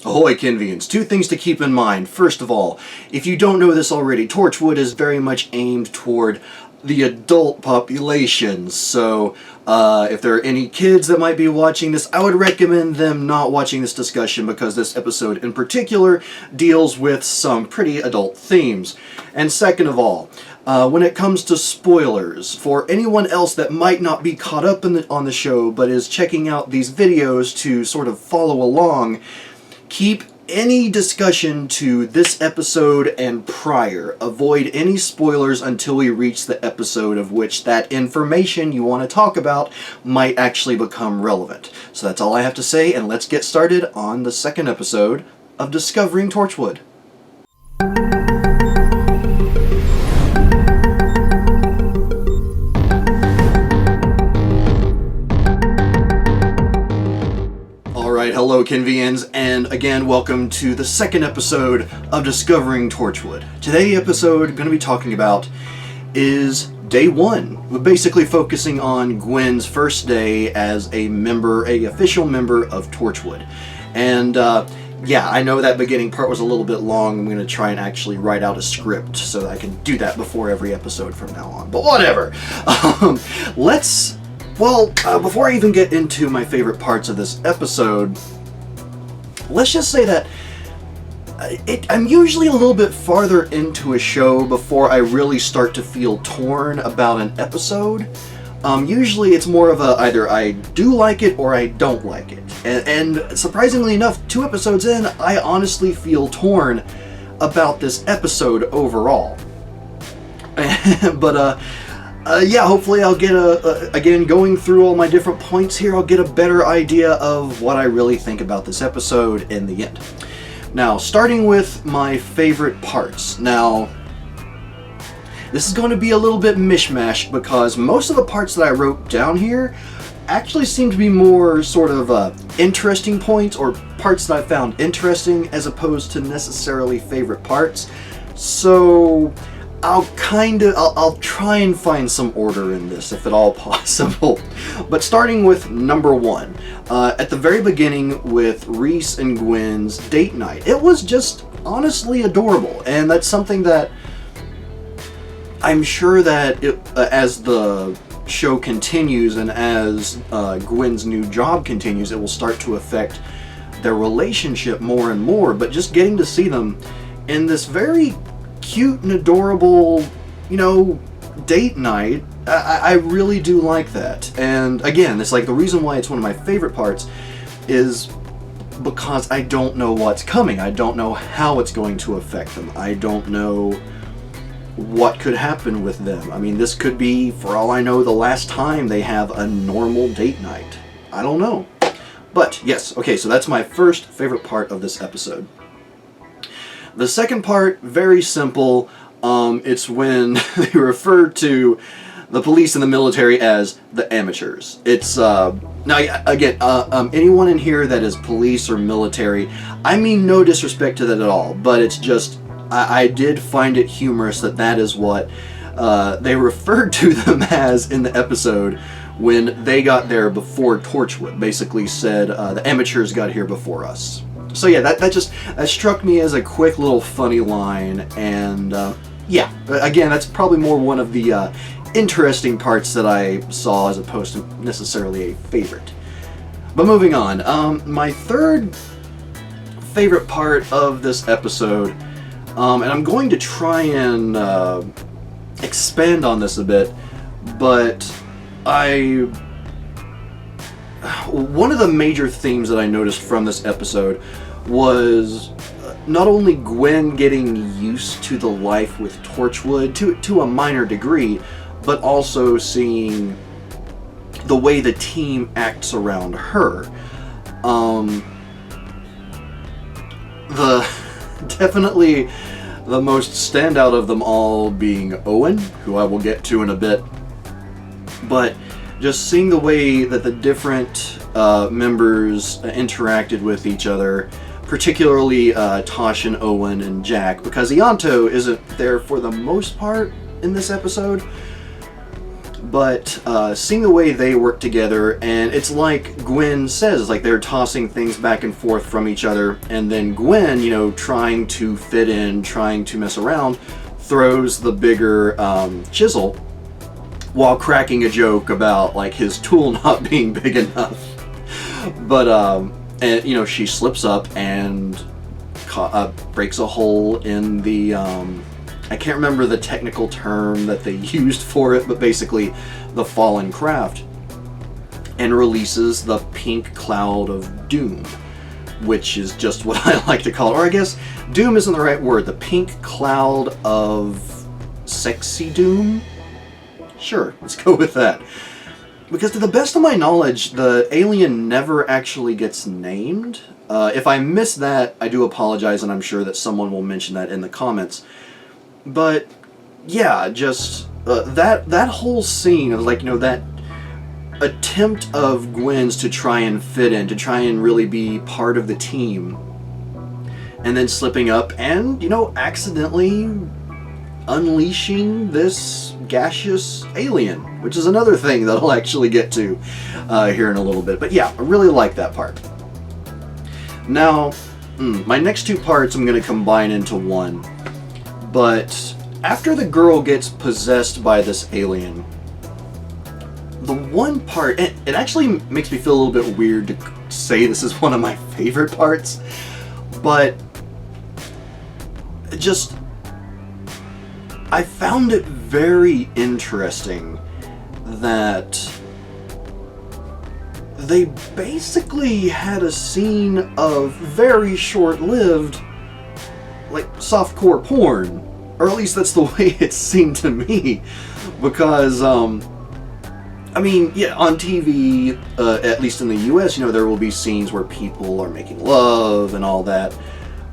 Ahoy, Kenvians. Two things to keep in mind. First of all, if you don't know this already, Torchwood is very much aimed toward the adult population. So, if there are any kids that might be watching this, I would recommend them not watching this discussion because this episode in particular deals with some pretty adult themes. And second of all, when it comes to spoilers, for anyone else that might not be caught up on the show but is checking out these videos to sort of follow along, keep any discussion to this episode and prior. Avoid any spoilers until we reach the episode of which that information you want to talk about might actually become relevant. So that's all I have to say, and let's get started on the second episode of Discovering Torchwood. Hello, Kenvians, and again, welcome to the second episode of Discovering Torchwood. Today's episode, going to be talking about is Day 1. We're basically focusing on Gwen's first day as a official member of Torchwood. And, yeah, I know that beginning part was a little bit long. I'm going to try and actually write out a script so that I can do that before every episode from now on. But whatever. Before I even get into my favorite parts of this episode, let's just say that I'm usually a little bit farther into a show before I really start to feel torn about an episode. Usually it's more of either I do like it or I don't like it. And surprisingly enough, 2 episodes in, I honestly feel torn about this episode overall. Yeah, hopefully I'll get again, going through all my different points here, I'll get a better idea of what I really think about this episode in the end. Now, starting with my favorite parts. Now, this is going to be a little bit mishmash because most of the parts that I wrote down here actually seem to be more sort of interesting points or parts that I found interesting as opposed to necessarily favorite parts. So I'll try and find some order in this, if at all possible. But starting with number 1, at the very beginning with Reese and Gwen's date night, it was just honestly adorable, and that's something that I'm sure that as the show continues and as Gwen's new job continues, it will start to affect their relationship more and more. But just getting to see them in this very cute and adorable, date night, I really do like that. And again, it's like the reason why it's one of my favorite parts is because I don't know what's coming. I don't know how it's going to affect them. I don't know what could happen with them. I mean, this could be, for all I know, the last time they have a normal date night. I don't know. But yes, okay, so that's my first favorite part of this episode. The second part, very simple. It's when they refer to the police and the military as the amateurs. It's, now again, anyone in here that is police or military, I mean no disrespect to that at all, but it's just, I did find it humorous that is what they referred to them as in the episode when they got there before Torchwood. Basically said, the amateurs got here before us. So yeah, that struck me as a quick little funny line, and yeah, again, that's probably more one of the interesting parts that I saw as opposed to necessarily a favorite. But moving on, my third favorite part of this episode, and I'm going to try and expand on this a bit, but one of the major themes that I noticed from this episode was not only Gwen getting used to the life with Torchwood to a minor degree, but also seeing the way the team acts around her. Definitely the most standout of them all being Owen, who I will get to in a bit, but just seeing the way that the different members interacted with each other, particularly Tosh and Owen and Jack, because Ianto isn't there for the most part in this episode, But seeing the way they work together, and it's like Gwen says, like they're tossing things back and forth from each other, and then Gwen, you know, trying to fit in, trying to mess around, throws the bigger chisel while cracking a joke about like his tool not being big enough. But and you know, she slips up and breaks a hole in the I can't remember the technical term that they used for it, but basically the fallen craft, and releases the pink cloud of doom, which is just what I like to call it. Or I guess doom isn't the right word. The pink cloud of sexy doom? Sure, let's go with that. Because to the best of my knowledge, the alien never actually gets named. If I missed that, I do apologize, and I'm sure that someone will mention that in the comments. But yeah, just that whole scene of, like, you know, that attempt of Gwen's to try and fit in, to try and really be part of the team, and then slipping up and, you know, accidentally unleashing this gaseous alien, which is another thing that I'll actually get to here in a little bit. But yeah, I really like that part. Now, my next two parts I'm going to combine into one. But after the girl gets possessed by this alien, the one part, it actually makes me feel a little bit weird to say this is one of my favorite parts, but just, I found it very interesting that they basically had a scene of very short-lived, like, softcore porn, or at least that's the way it seemed to me, because I mean, yeah, on TV, at least in the US, you know, there will be scenes where people are making love and all that,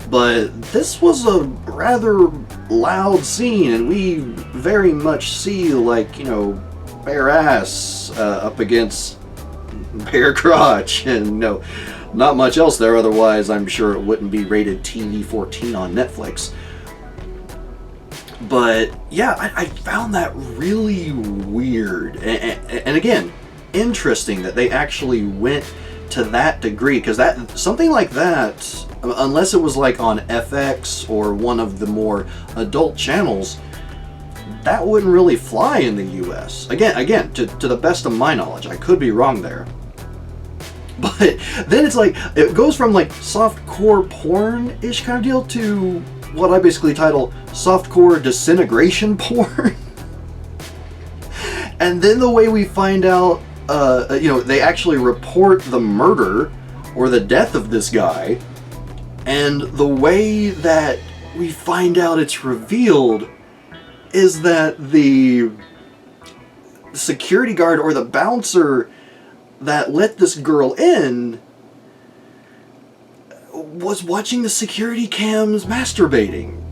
but this was a rather loud scene, and we very much see, like, you know, bare ass up against bare crotch, and, you know, not much else there, otherwise I'm sure it wouldn't be rated TV-14 on Netflix. But yeah, I found that really weird, and again, interesting that they actually went to that degree, because that, something like that, unless it was like on FX or one of the more adult channels, that wouldn't really fly in the US. Again, to the best of my knowledge, I could be wrong there. But then it's like, it goes from like softcore porn-ish kind of deal to what I basically title softcore disintegration porn. And then the way we find out, you know, they actually report the murder or the death of this guy, and the way that we find out it's revealed is that the security guard or the bouncer that let this girl in was watching the security cams masturbating.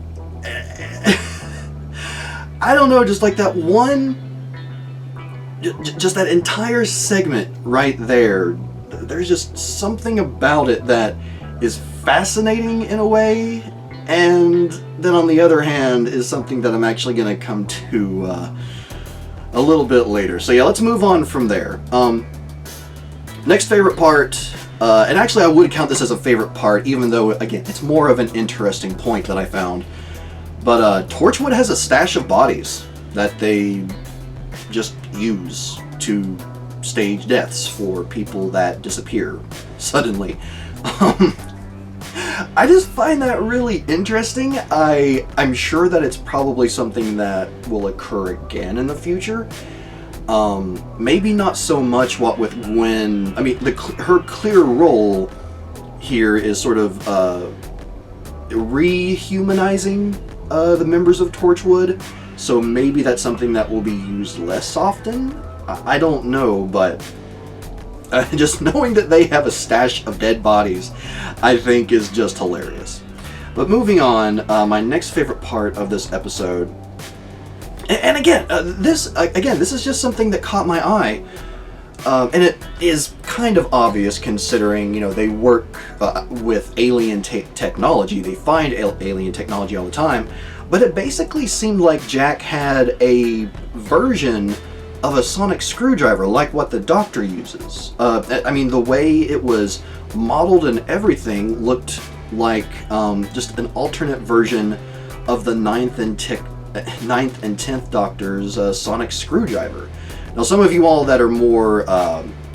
I don't know, just like that one, just that entire segment right there, there's just something about it that is fascinating in a way, and then on the other hand is something that I'm actually going to come to a little bit later. So yeah, let's move on from there. Next favorite part, and actually I would count this as a favorite part, even though, again, it's more of an interesting point that I found. But Torchwood has a stash of bodies that they just use to stage deaths for people that disappear suddenly. I just find that really interesting. I'm sure that it's probably something that will occur again in the future. Maybe not so much what with Gwen. I mean, her clear role here is sort of rehumanizing the members of Torchwood, so maybe that's something that will be used less often. I don't know, but just knowing that they have a stash of dead bodies, I think is just hilarious. But moving on, my next favorite part of this episode, and again, this is just something that caught my eye, and it is kind of obvious considering, you know, they work with alien technology. They find alien technology all the time, but it basically seemed like Jack had a version of a sonic screwdriver, like what the Doctor uses. I mean, the way it was modeled and everything looked like just an alternate version of the ninth and 10th Doctor's sonic screwdriver. Now, some of you all that are more,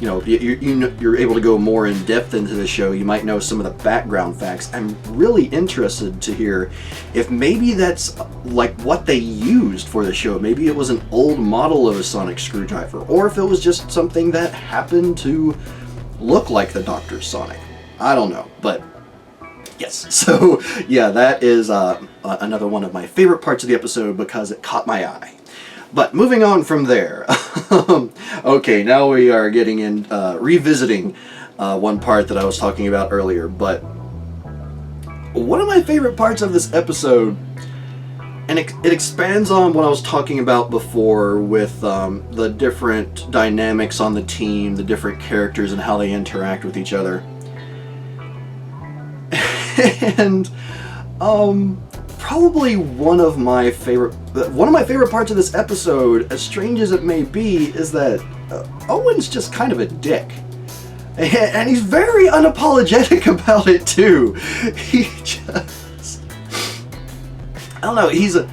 you're able to go more in depth into the show, you might know some of the background facts. I'm really interested to hear if maybe that's like what they used for the show. Maybe it was an old model of a sonic screwdriver, or if it was just something that happened to look like the Doctor's sonic. I don't know, but yes. So yeah, that is another one of my favorite parts of the episode because it caught my eye. But moving on from there, okay, now we are getting in, revisiting one part that I was talking about earlier, but one of my favorite parts of this episode, and it expands on what I was talking about before with the different dynamics on the team, the different characters and how they interact with each other. And, probably one of my favorite parts of this episode, as strange as it may be, is that Owen's just kind of a dick. And he's very unapologetic about it too. He just, I don't know, he's a,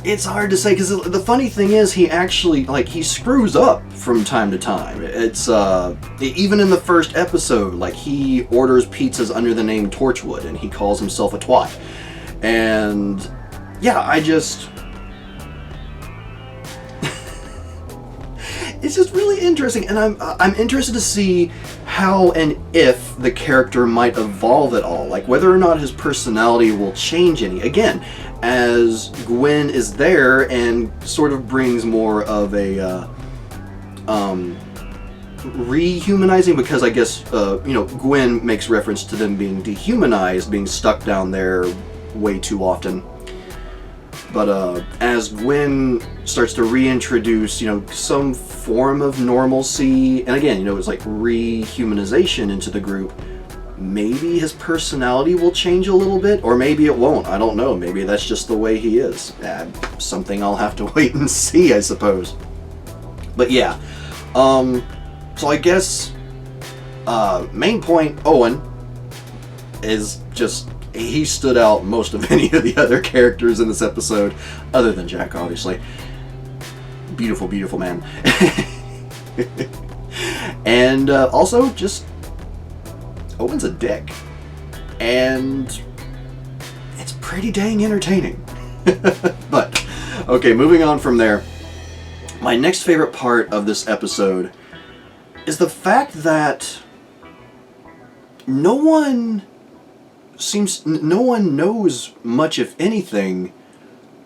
it's hard to say, because the funny thing is he actually, like, he screws up from time to time. It's, even in the first episode, like, he orders pizzas under the name Torchwood, and he calls himself a twat. And, yeah, I just... it's just really interesting, and I'm interested to see how and if the character might evolve at all, like whether or not his personality will change any. Again, as Gwen is there and sort of brings more of a rehumanizing, because I guess Gwen makes reference to them being dehumanized, being stuck down there way too often. But as Gwen starts to reintroduce, some form of normalcy, and again, it's like rehumanization into the group, maybe his personality will change a little bit, or maybe it won't. I don't know. Maybe that's just the way he is. Something I'll have to wait and see, I suppose. But yeah, so I guess main point, Owen is just... he stood out most of any of the other characters in this episode, other than Jack, obviously. Beautiful, beautiful man. And also, just... Owen's a dick. And... it's pretty dang entertaining. But, okay, moving on from there. My next favorite part of this episode is the fact that no one knows much, if anything,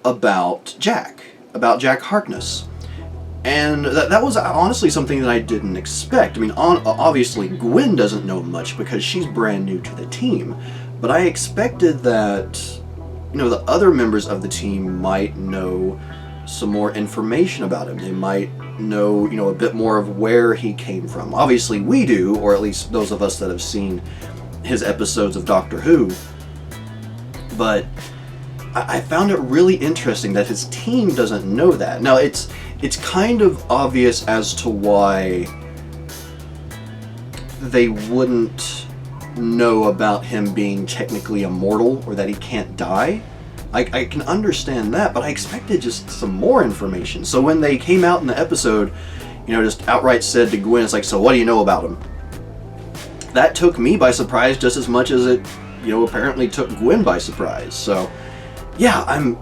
about Jack Harkness. And that was honestly something that I didn't expect. I mean, obviously Gwen doesn't know much because she's brand new to the team, but I expected that, the other members of the team might know some more information about him. They might know, a bit more of where he came from. Obviously we do, or at least those of us that have seen his episodes of Doctor Who, but I found it really interesting that his team doesn't know that. Now, it's kind of obvious as to why they wouldn't know about him being technically immortal, or that he can't die. I can understand that, but I expected just some more information. So when they came out in the episode, just outright said to Gwen, it's like, so what do you know about him? That took me by surprise just as much as it, apparently took Gwen by surprise. So, yeah, I'm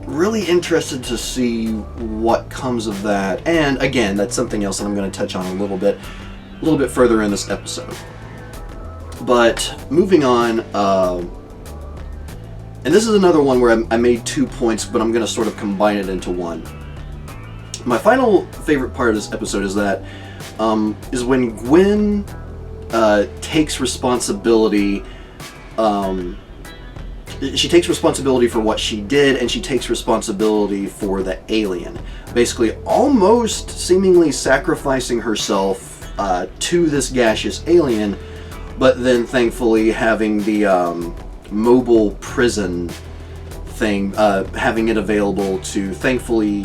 really interested to see what comes of that. And again, that's something else that I'm going to touch on a little bit further in this episode. But moving on, and this is another one where I made 2 points, but I'm going to sort of combine it into one. My final favorite part of this episode is that is when Gwen takes responsibility. She takes responsibility for what she did, and she takes responsibility for the alien. Basically, almost seemingly sacrificing herself to this gaseous alien, but then thankfully having the mobile prison thing, having it available to thankfully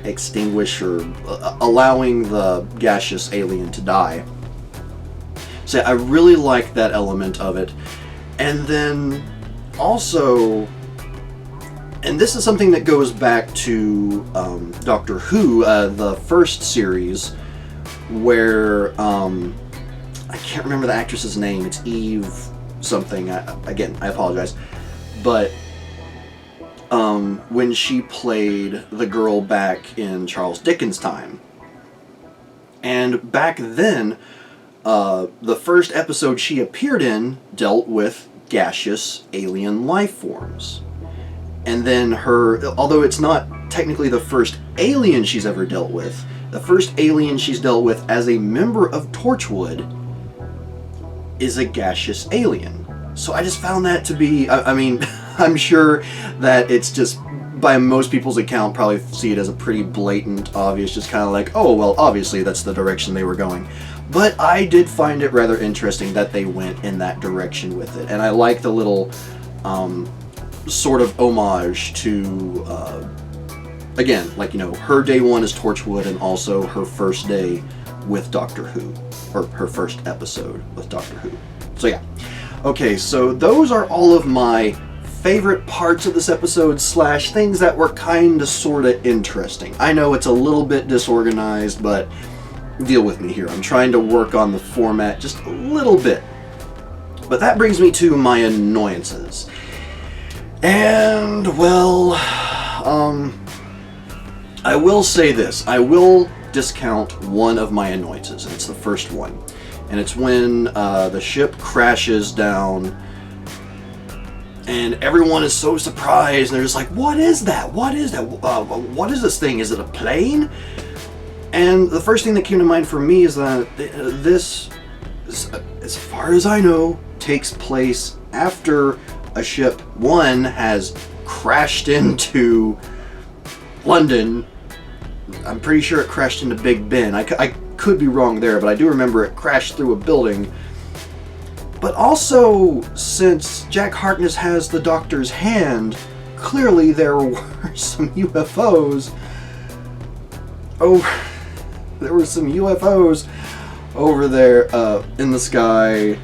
extinguish or allowing the gaseous alien to die. So I really like that element of it. And then also, and this is something that goes back to Doctor Who, the first series, where I can't remember the actress's name. It's Eve something. Again, I apologize. But when she played the girl back in Charles Dickens' time. And back then, the first episode she appeared in dealt with gaseous alien life forms. And then although it's not technically the first alien she's ever dealt with, the first alien she's dealt with as a member of Torchwood is a gaseous alien. So I just found that to be, I mean, I'm sure that it's just, by most people's account, probably see it as a pretty blatant, obvious, just kind of like, oh, well, obviously that's the direction they were going. But I did find it rather interesting that they went in that direction with it. And I like the little sort of homage to, again, like, you know, her day one is Torchwood, and also her first day with Doctor Who, or her first episode with Doctor Who. So yeah. Okay, so those are all of my favorite parts of this episode / things that were kind of sort of interesting. I know it's a little bit disorganized, but deal with me here. I'm trying to work on the format just a little bit. But that brings me to my annoyances. And, well, I will say this. I will discount one of my annoyances, and it's the first one. And it's when the ship crashes down, and everyone is so surprised, and they're just like, what is that? What is that? What is this thing? Is it a plane? And the first thing that came to mind for me is that this, as far as I know, takes place after a ship, one, has crashed into London. I'm pretty sure it crashed into Big Ben. I could be wrong there, but I do remember it crashed through a building. But also, since Jack Harkness has the Doctor's hand, clearly there were some UFOs. Oh, there were some UFOs over there in the sky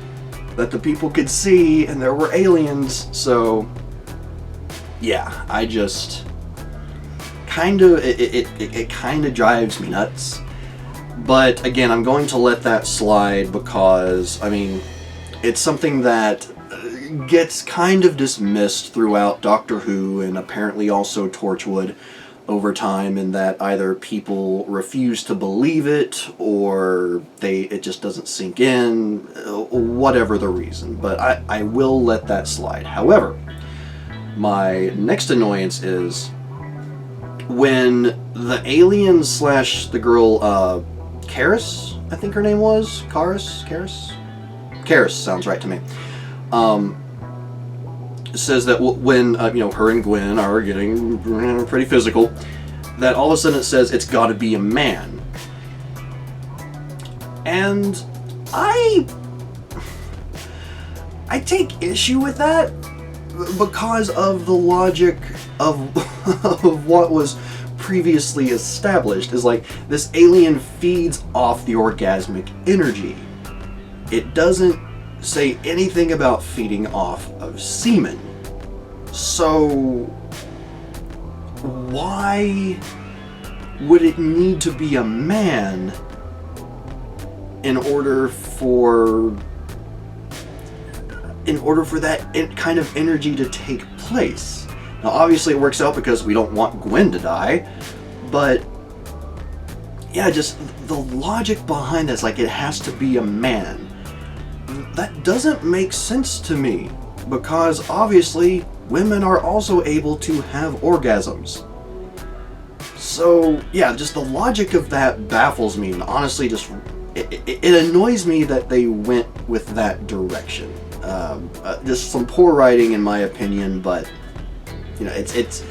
that the people could see, and there were aliens. So, yeah, I just kind of, it kind of drives me nuts. But again, I'm going to let that slide because, I mean, it's something that gets kind of dismissed throughout Doctor Who and apparently also Torchwood over time, in that either people refuse to believe it or it just doesn't sink in, whatever the reason. But I will let that slide. However, my next annoyance is when the alien / the girl, Karis, I think her name was? Karis sounds right to me. Says that when, you know, her and Gwen are getting pretty physical, that all of a sudden it says it's got to be a man. And I take issue with that because of the logic of what was previously established. Is like, this alien feeds off the orgasmic energy. It doesn't say anything about feeding off of semen. So why would it need to be a man in order for that kind of energy to take place? Now obviously it works out because we don't want Gwen to die, but yeah, just the logic behind this, like, it has to be a man. That doesn't make sense to me, because obviously women are also able to have orgasms. So yeah, just the logic of that baffles me, and honestly just it annoys me that they went with that direction. Just some poor writing in my opinion, but you know, it's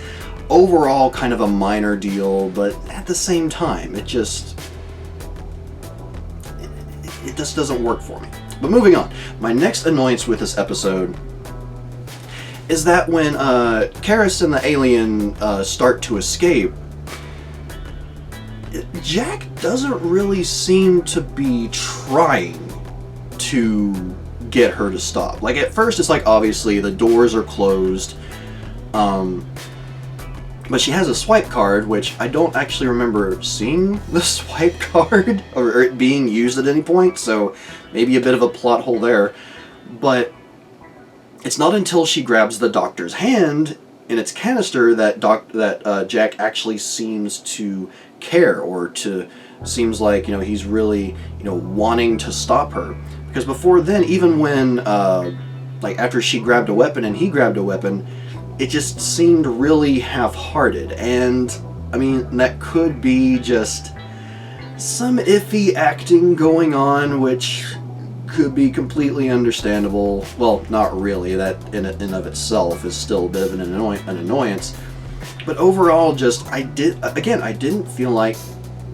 overall kind of a minor deal, but at the same time it just doesn't work for me. But moving on, my next annoyance with this episode is that when Charis and the alien start to escape, Jack doesn't really seem to be trying to get her to stop. Like, at first it's like, obviously the doors are closed, but she has a swipe card, which I don't actually remember seeing the swipe card or it being used at any point, so maybe a bit of a plot hole there. But it's not until she grabs the doctor's hand in its canister that Jack actually seems to care, or seems like, he's really, wanting to stop her. Because before then, even when, like, after she grabbed a weapon and he grabbed a weapon, it just seemed really half-hearted. And, I mean, that could be just some iffy acting going on, which could be completely understandable. Well, not really. That in and of itself is still a bit of an annoyance. But overall, just, I didn't feel like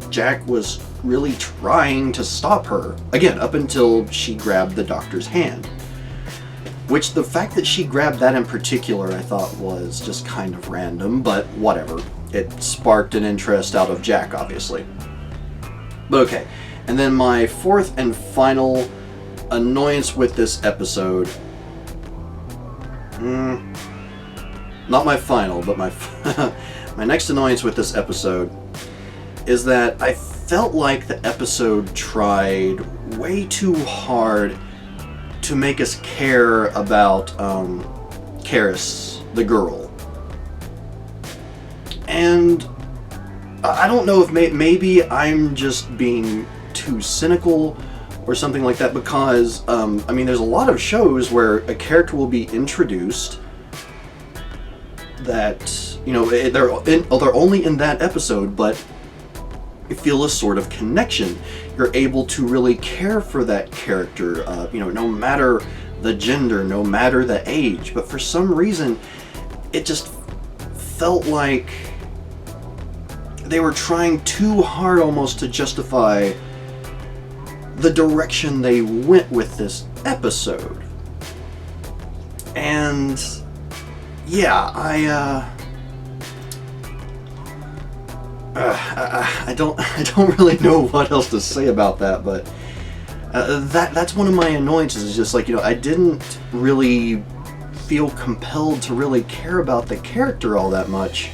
Jack was really trying to stop her. Again, up until she grabbed the doctor's hand. Which, the fact that she grabbed that in particular, I thought was just kind of random, but whatever. It sparked an interest out of Jack, obviously. But okay. And then my fourth and final annoyance with this episode. Not my final, but my next annoyance with this episode is that I felt like the episode tried way too hard to make us care about Karis, the girl. And I don't know if maybe I'm just being too cynical or something like that, because I mean, there's a lot of shows where a character will be introduced that, they're only in that episode, but you feel a sort of connection. You're able to really care for that character, no matter the gender, no matter the age. But for some reason, it just felt like they were trying too hard almost to justify the direction they went with this episode. And yeah, I don't really know what else to say about that, but that's one of my annoyances. Is just like, I didn't really feel compelled to really care about the character all that much,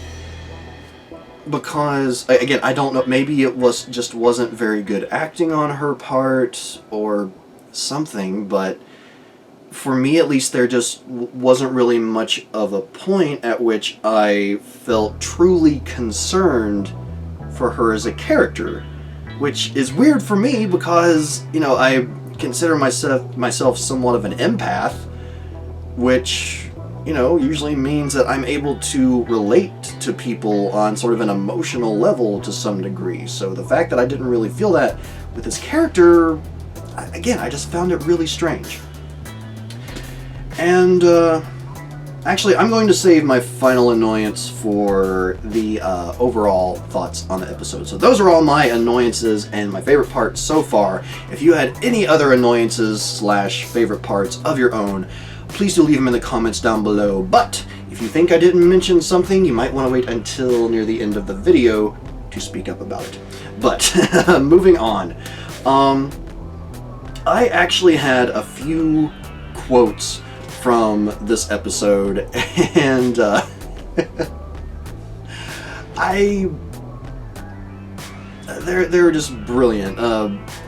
because again, I don't know, maybe it wasn't very good acting on her part or something, but for me at least, there just wasn't really much of a point at which I felt truly concerned for her as a character, which is weird for me because, I consider myself somewhat of an empath, which, usually means that I'm able to relate to people on sort of an emotional level to some degree. So the fact that I didn't really feel that with this character, again, I just found it really strange. And, actually, I'm going to save my final annoyance for the overall thoughts on the episode. So those are all my annoyances and my favorite parts so far. If you had any other annoyances / favorite parts of your own, please do leave them in the comments down below. But if you think I didn't mention something, you might want to wait until near the end of the video to speak up about it. But moving on. I actually had a few quotes from this episode, and they're just brilliant.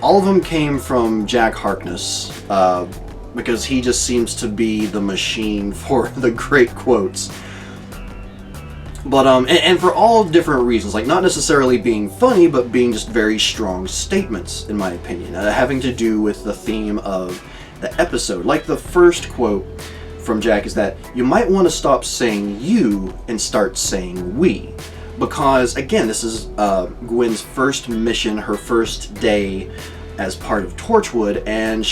All of them came from Jack Harkness, because he just seems to be the machine for the great quotes. But and for all different reasons, like not necessarily being funny, but being just very strong statements, in my opinion, having to do with the theme of the episode. Like the first quote from Jack is that you might want to stop saying you and start saying we, because again, this is Gwen's first mission, her first day as part of Torchwood, and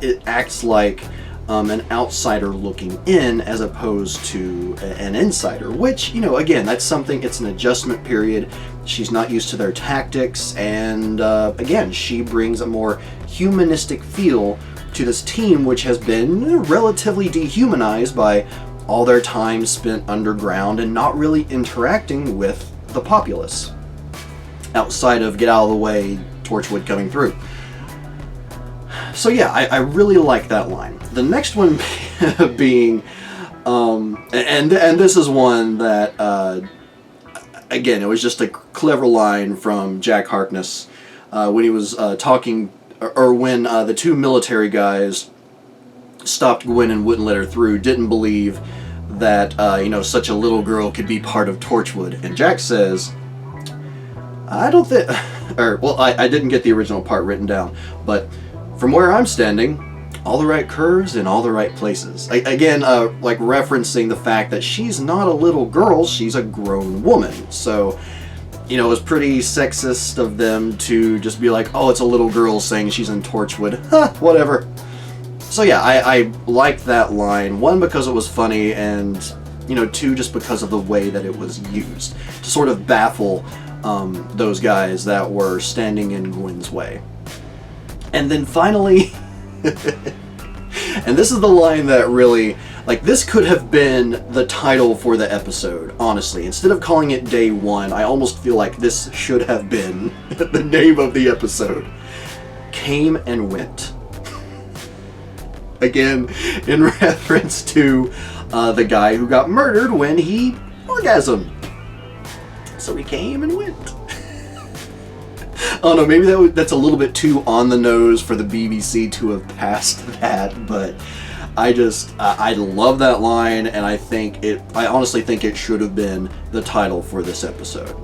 it acts like an outsider looking in as opposed to an insider, which, again, that's something, it's an adjustment period. She's not used to their tactics, and again, she brings a more humanistic feel to this team which has been relatively dehumanized by all their time spent underground and not really interacting with the populace outside of get out of the way, Torchwood coming through. So yeah, I really like that line. The next one being, and this is one that, again, it was just a clever line from Jack Harkness when he was talking, or when the two military guys stopped Gwen and wouldn't let her through, didn't believe that, such a little girl could be part of Torchwood. And Jack says, I don't think, I didn't get the original part written down, but from where I'm standing, all the right curves in all the right places. Again, like referencing the fact that she's not a little girl, she's a grown woman. So, it was pretty sexist of them to just be like, oh, it's a little girl saying she's in Torchwood. Huh, whatever. So yeah, I liked that line. One, because it was funny, and, two, just because of the way that it was used. To sort of baffle those guys that were standing in Gwen's way. And then finally, and this is the line that really, like, this could have been the title for the episode, honestly. Instead of calling it Day 1, I almost feel like this should have been the name of the episode. Came and went. Again, in reference to the guy who got murdered when he orgasmed. So he came and went. Oh no, maybe that's a little bit too on the nose for the BBC to have passed that, but I love that line, and I honestly think it should have been the title for this episode.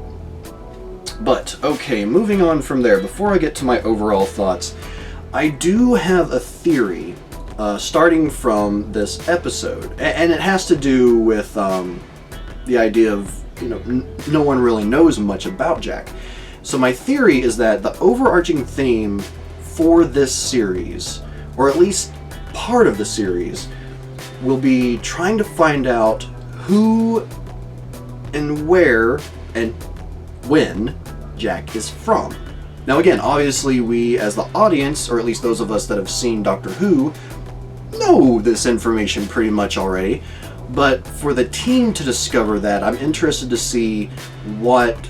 But, okay, moving on from there, before I get to my overall thoughts, I do have a theory, starting from this episode, and it has to do with the idea of, no one really knows much about Jack. So my theory is that the overarching theme for this series, or at least part of the series, will be trying to find out who and where and when Jack is from. Now again, obviously we as the audience, or at least those of us that have seen Doctor Who, know this information pretty much already, but for the team to discover that, I'm interested to see what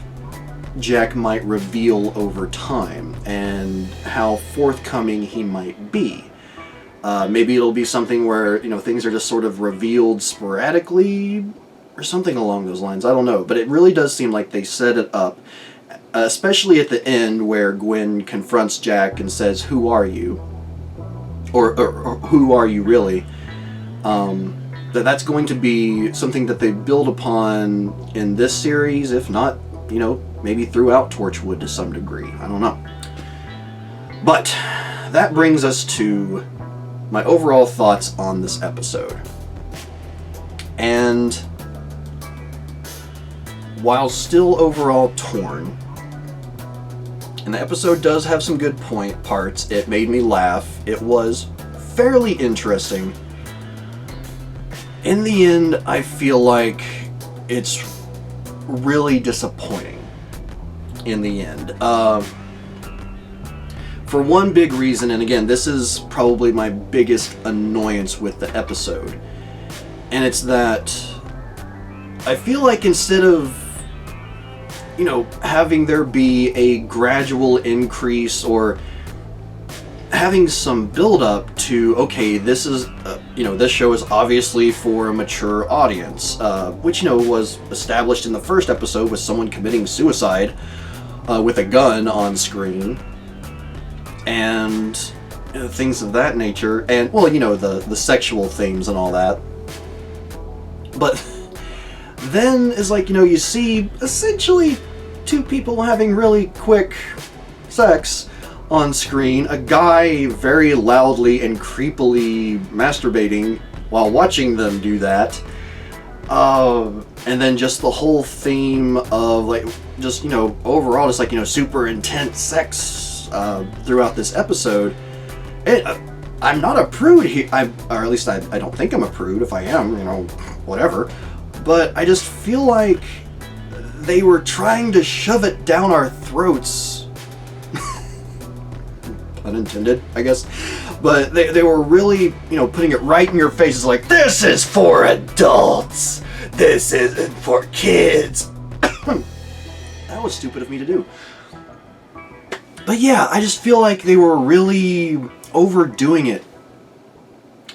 Jack might reveal over time and how forthcoming he might be. Maybe it'll be something where, things are just sort of revealed sporadically or something along those lines. I don't know, but it really does seem like they set it up, especially at the end where Gwen confronts Jack and says, "Who are you?" Or who are you really? That's going to be something that they build upon in this series, if not, maybe throughout Torchwood to some degree. I don't know. But that brings us to my overall thoughts on this episode. And while still overall torn, and the episode does have some good parts, it made me laugh, it was fairly interesting. In the end, I feel like it's really disappointing in the end. For one big reason, and again, this is probably my biggest annoyance with the episode, and it's that I feel like instead of, having there be a gradual increase or having some build up to, okay, this is, this show is obviously for a mature audience, which, was established in the first episode with someone committing suicide with a gun on screen, and things of that nature, and, the sexual themes and all that. But then is like, you see essentially two people having really quick sex on screen, a guy very loudly and creepily masturbating while watching them do that, and then just the whole theme of overall just super intense sex throughout this episode. I'm not a prude here, or at least I don't think I'm a prude. If I am, whatever. But I just feel like they were trying to shove it down our throats. Pun intended, I guess. But they were really, putting it right in your face. It's like, this is for adults. This isn't for kids. That was stupid of me to do. But yeah, I just feel like they were really overdoing it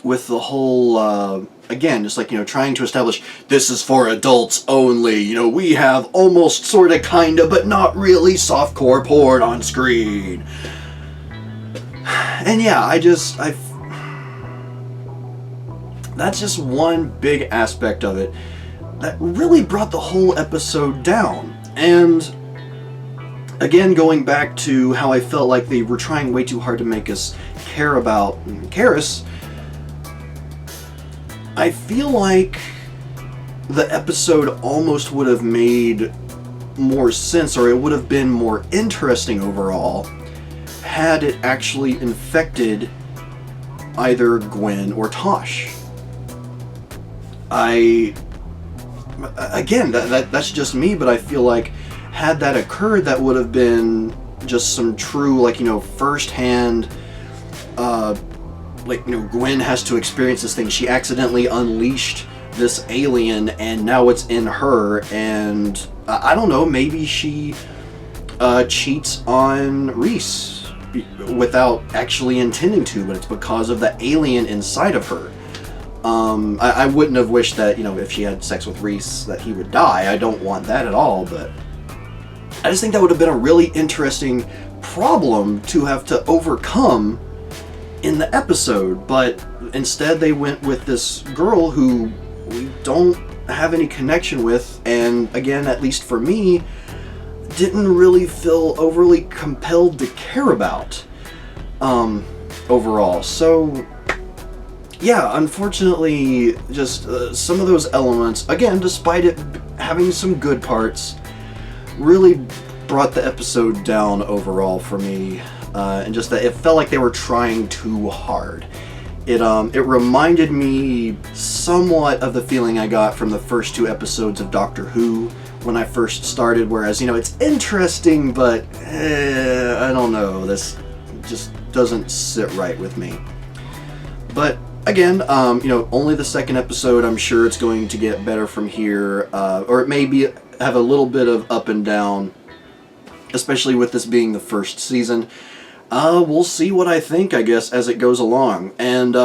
with the whole, again, just like, trying to establish this is for adults only. We have almost, sort of, kind of, but not really softcore porn on screen. And yeah, that's just one big aspect of it that really brought the whole episode down. And again, going back to how I felt like they were trying way too hard to make us care about Charis, I feel like the episode almost would have made more sense, or it would have been more interesting overall, had it actually infected either Gwen or Tosh. Again, that's just me, but I feel like had that occurred, that would have been just some true, first-hand, Gwen has to experience this thing. She accidentally unleashed this alien, and now it's in her, and I don't know, maybe she cheats on Reese without actually intending to, but it's because of the alien inside of her. I wouldn't have wished that, if she had sex with Reese, that he would die. I don't want that at all, but I just think that would have been a really interesting problem to have to overcome in the episode. But instead they went with this girl who we don't have any connection with, and again, at least for me, didn't really feel overly compelled to care about overall. So yeah, unfortunately, just some of those elements, again, despite it having some good parts, really brought the episode down overall for me, and just that it felt like they were trying too hard. It reminded me somewhat of the feeling I got from the first 2 episodes of Doctor Who when I first started, whereas, it's interesting, but I don't know, this just doesn't sit right with me. But again, only the 2nd episode. I'm sure it's going to get better from here, or it may have a little bit of up and down, especially with this being the first season. We'll see what I think, I guess, as it goes along. And,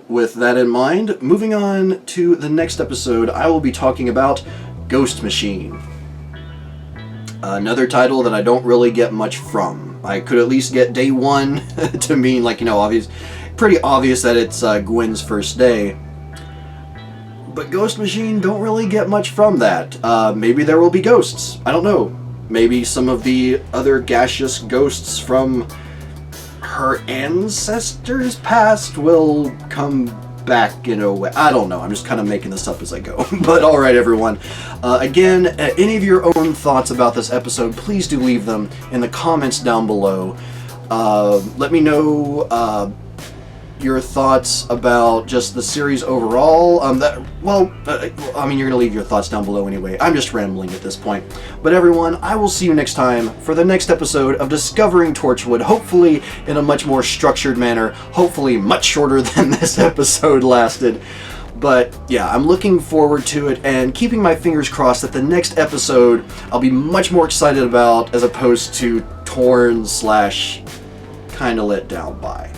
with that in mind, moving on to the next episode, I will be talking about Ghost Machine. Another title that I don't really get much from. I could at least get day 1 to mean, pretty obvious that it's Gwen's first day. But Ghost Machine, don't really get much from that. Maybe there will be ghosts. I don't know. Maybe some of the other gaseous ghosts from her ancestors' past will come back in a way. I don't know. I'm just kind of making this up as I go. But alright, everyone. Again, any of your own thoughts about this episode, please do leave them in the comments down below. Let me know your thoughts about just the series overall. You're gonna leave your thoughts down below anyway. I'm just rambling at this point. But everyone, I will see you next time for the next episode of Discovering Torchwood, hopefully in a much more structured manner, hopefully much shorter than this episode lasted. But yeah, I'm looking forward to it and keeping my fingers crossed that the next episode I'll be much more excited about, as opposed to torn / kinda let down by.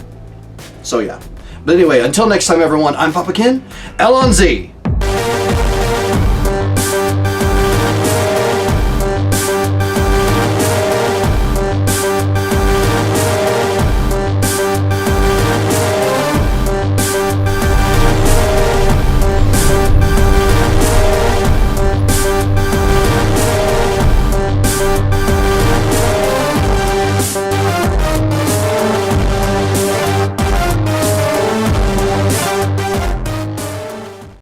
So yeah. But anyway, until next time, everyone, I'm Papa Ken, L on Z.